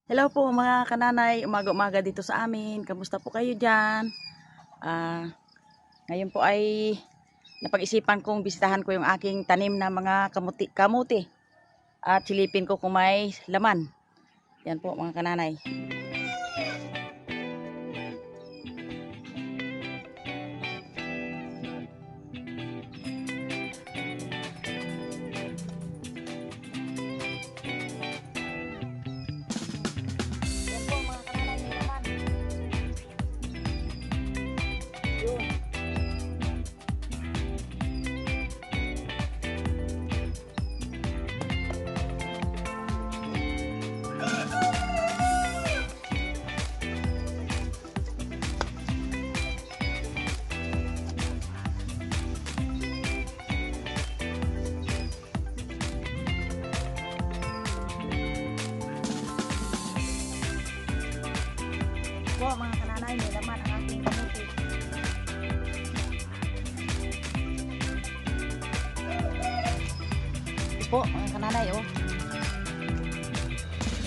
Hello po mga kananay, umaga-umaga dito sa amin. Kamusta po kayo dyan? Ngayon po ay napag-isipan kong bisitahan ko yung aking tanim na mga kamuti at silipin ko kung may laman. Yan po mga kananay. Po mga kananay, may laman ang aking kamuti. Po mga kananay, oh.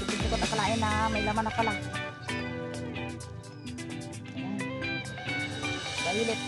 Sikot akalain na may laman na pala. Ayan. Balilit.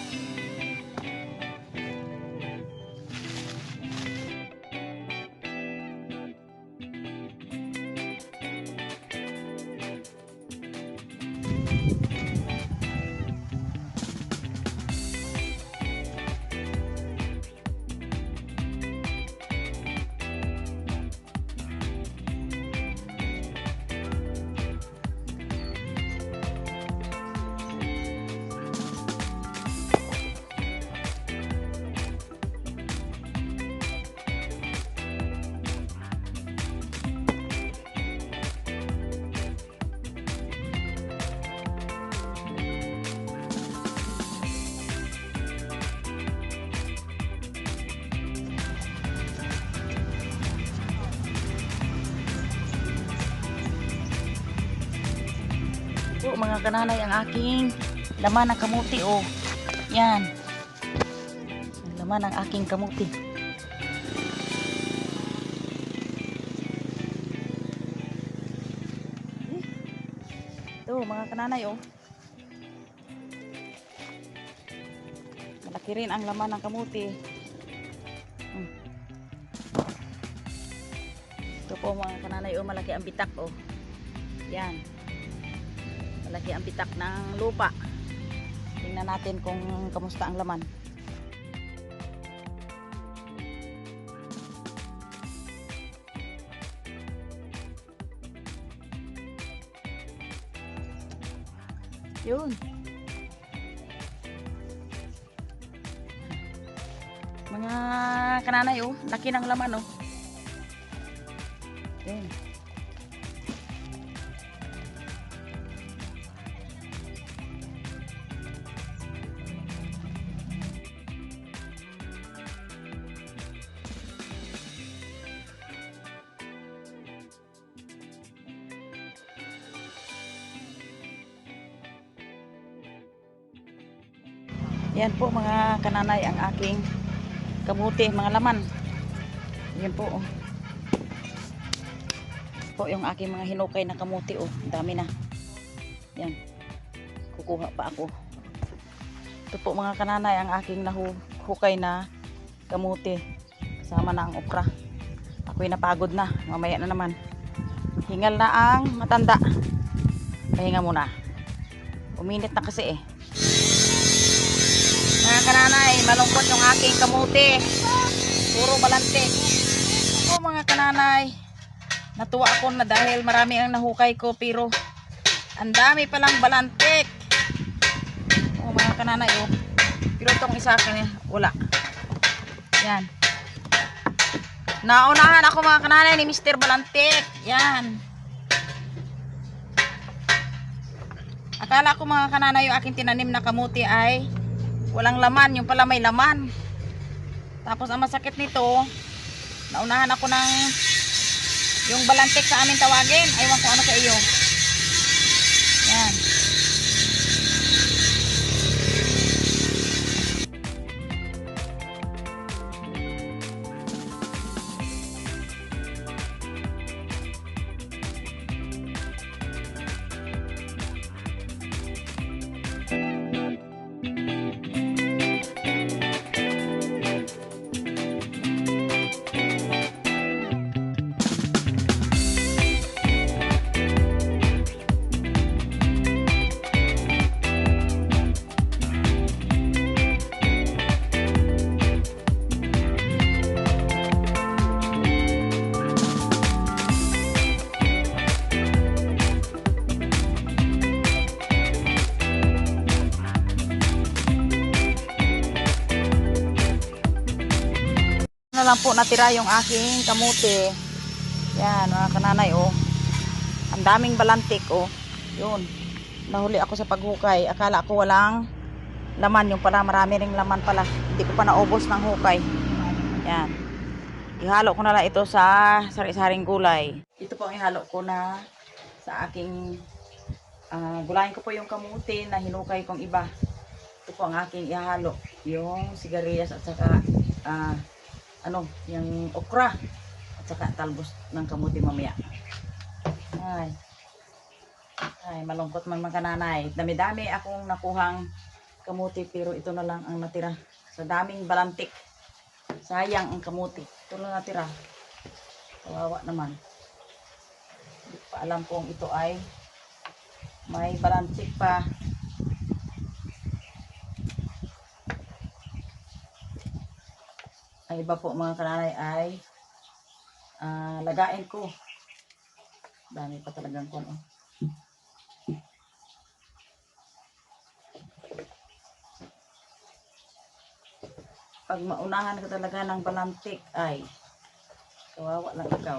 Po mga kananay, ang aking laman ng kamuti, oh. Yan. Ang laman ng aking kamuti. Ito mga kananay, oh. Malaki rin ang laman ng kamuti. Ito po mga kananay, oh, malaki ang bitak, oh. Yan. Malaki ang bitak ng lupa. Tingnan natin kung kamusta ang laman. Yun. Mga kananay, oh, laki ng laman, oh. Yun. Yan po mga kananay ang aking kamuti, mga laman. Yan po, oh. Po yung aking mga hinukay na kamuti, oh. Dami na. Yan. Kukuha pa ako. Ito po mga kananay ang aking nahukay na kamuti. Kasama na ang okra. Ako'y napagod na. Mamaya na naman. Hingal na ang matanda. Pahinga muna. Uminit na kasi, eh. Mga kananay, malungkot yung aking kamuti. Puro balantik. O mga kananay, natuwa ako na dahil marami ang nahukay ko, pero ang dami palang balantik. O mga kananay, oh. Pero itong isa akin, wala. Yan. Naunahan ako mga kananay ni Mr. Balantik. Yan. Akala ko mga kananay yung aking tinanim na kamuti ay walang laman, yung pala may laman. Tapos ang masakit nito, naunahan ako ng yung balantik sa amin tawagin. Aywan ko ano sa iyo. Yan. lang po natira yung aking kamuti. Yan, mga kananay, oh. Ang daming balantik, oh. Yun. Nahuli ako sa paghukay. Akala ko walang laman. Yung pala, marami ring laman pala. Hindi ko pa naubos ng hukay. Yan. Ihalo ko na lang ito sa sari-saring gulay. Ito po ang ihalo ko na sa aking gulayin ko po yung kamuti na hinukay kong iba. Ito po ang aking ihalo. Yung sigarilyas at saka yung okra at saka talbos ng kamuti mamaya. Ay, malungkot man mga kananay. Dami-dami akong nakuhang kamuti pero ito na lang ang natira. Sa daming balantik. Sayang ang kamuti. Ito na natira. Kawawa naman. Hindi pa alam kung ito ay may balantik pa. Ang iba po mga kananay ay lagain ko. Dami pa talagang kuno. Pag maunahan ka talaga ng balantik ay kawawa lang ikaw.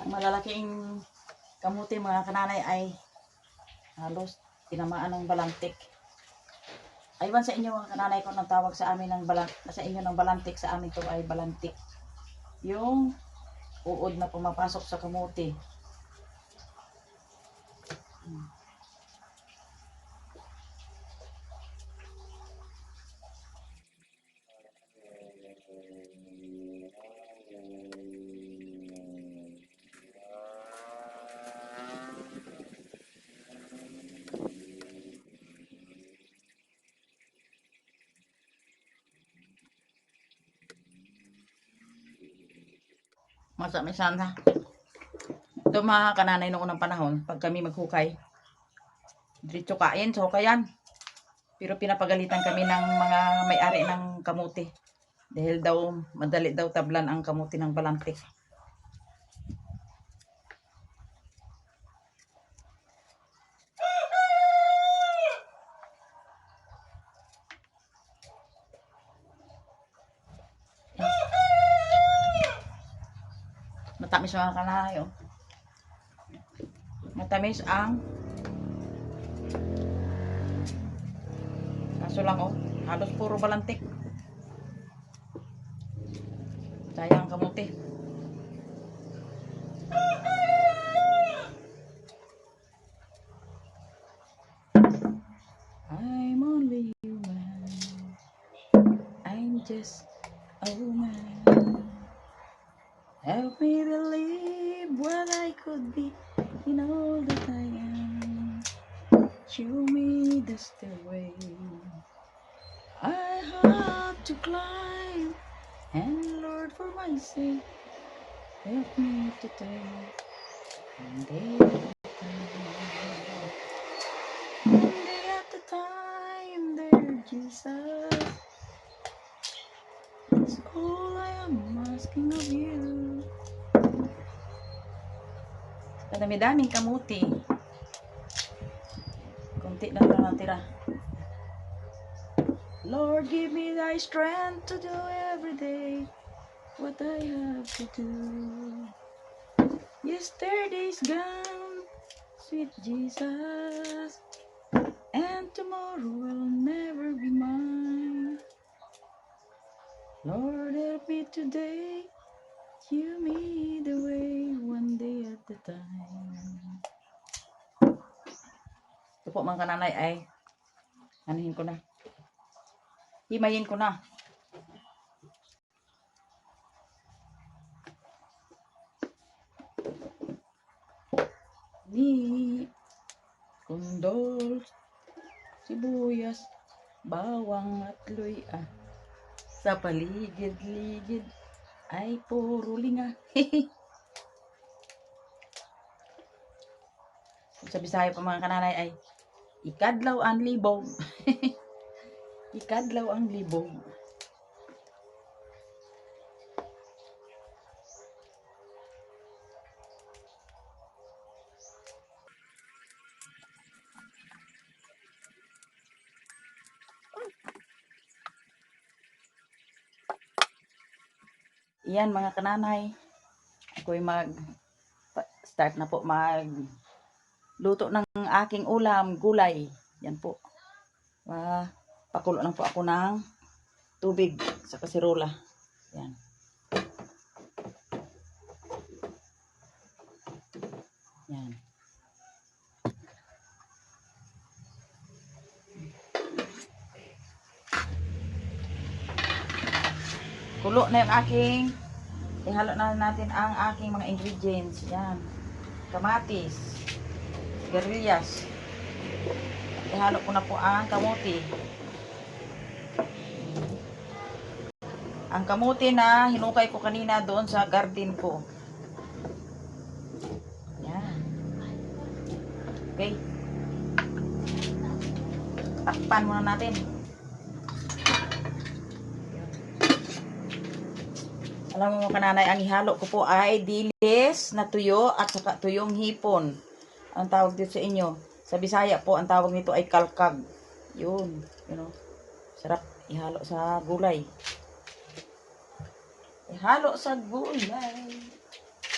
Ang malalaking kamuti mga kananay ay halos tinamaan ng balantik. Aywan sa inyo mga kananay kung anong tawag sa amin sa inyo ng balantik, sa amin to ay balantik. Yung uod na pumapasok sa kamuti. Minsan ha. Ito mga kananay noong unang panahon, pag kami maghukay, diretso kain, so hukayan. Pero pinapagalitan kami ng mga may-ari ng kamuti. Dahil daw, madali daw tablan ang kamuti ng balantik. Matamis mga kananay, oh. Matamis ang kaso lang, oh. Halos puro balantik. Sayang ang kamuti. I'm only human. I'm just a woman. Help me believe what I could be in all that I am. Show me the stairway I have to climb. And Lord, for my sake, help me to take one day at a time, dear Jesus. That's all I am asking of you. Kadami-daming kamuti. Kunti lang na natira. Lord, give me thy strength to do every day what I have to do. Yesterday's gone, sweet Jesus, and tomorrow will never be mine. Lord, help me today, show me the way one day at a time. Ito po mga kananay ay anuhin ko na. Himayin ko na. sundol, sibuyas, bawang at luya. Sa paligid-ligid ay puro linga. Sa Bisaya pa mga kananay ay ikadlaw ang libog. Ikadlaw ang libog. Iyan mga kananay, ako'y start na po luto ng aking ulam, gulay. Yan po. Pakulo lang po ako ng tubig sa kasirola. Yan. Yan. Kulo na yung aking, ihalo na natin ang aking mga ingredients. Yan. Kamatis, sigarilyas. Ihalo ko na po ang kamuti. Ang kamuti na hinukay ko kanina doon sa garden ko. Yan. Okay. Takpan muna natin. Alam mo mga kananay, ang ihalo ko po ay dilis na tuyo at saka tuyong hipon. Ang tawag dito sa inyo. Sa Bisaya po, ang tawag nito ay kalkag. Yun. You know. Sarap ihalo sa gulay. Ihalo sa gulay.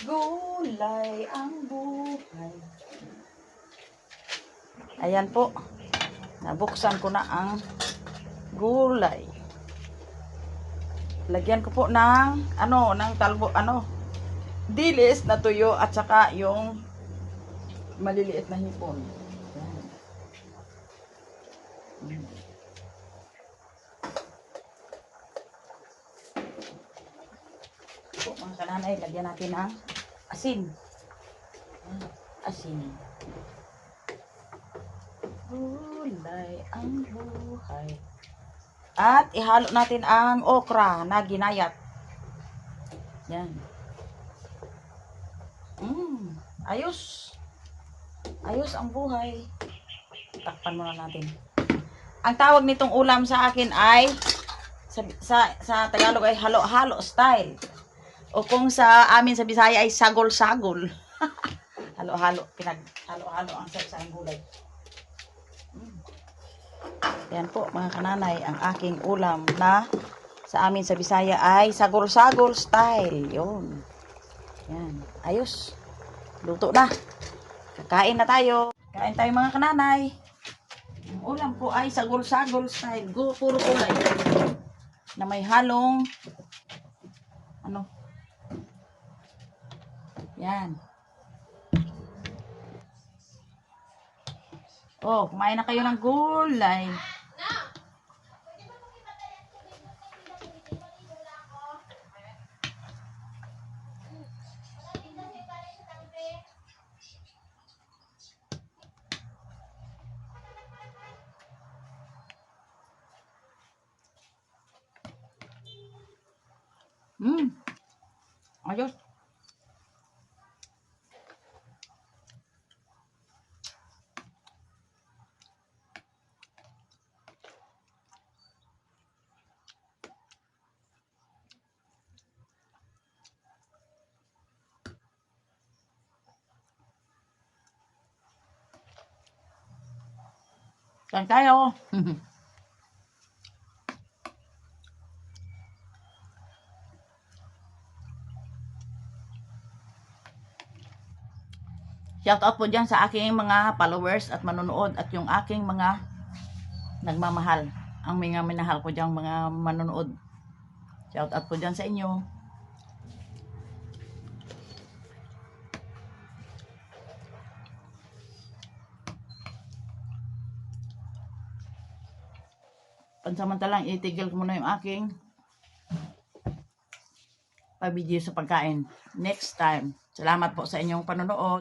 Gulay ang buhay. Ayan po. Nabuksan ko na ang gulay. Lagyan ko po ng dilis na tuyo at saka yung maliliit na hipon. Yan. Po mga kananay, lagyan natin ng asin. Asin. Gulay ang buhay. At ihalo natin ang okra na ginayat. Yan. Ayos. Ayos ang buhay. Takpan muna natin. Ang tawag nitong ulam sa akin ay sa Tagalog ay halo-halo style. O kung sa amin sa Bisaya ay sagol-sagol. Halo-halo. Halo-halo ang sa gulay. Yan po mga kananay, ang aking ulam na sa amin sa Bisaya ay sagol-sagol style. Yun. Yan. Ayos. Luto na. Kakain na tayo. Kain tayo mga kananay. Ang ulam po ay sagol-sagol style. Puro kulay. Na may halong yan. Oh, kumain na kayo ng gulay. Ayos. Kain tayo. Shout out po dyan sa aking mga followers at manonood at yung aking mga nagmamahal. Ang mga minahal ko dyan mga manonood. Shout out po dyan sa inyo. Pansamantalang itigil ko muna yung aking pabidyo sa pagkain. Next time. Salamat po sa inyong panonood.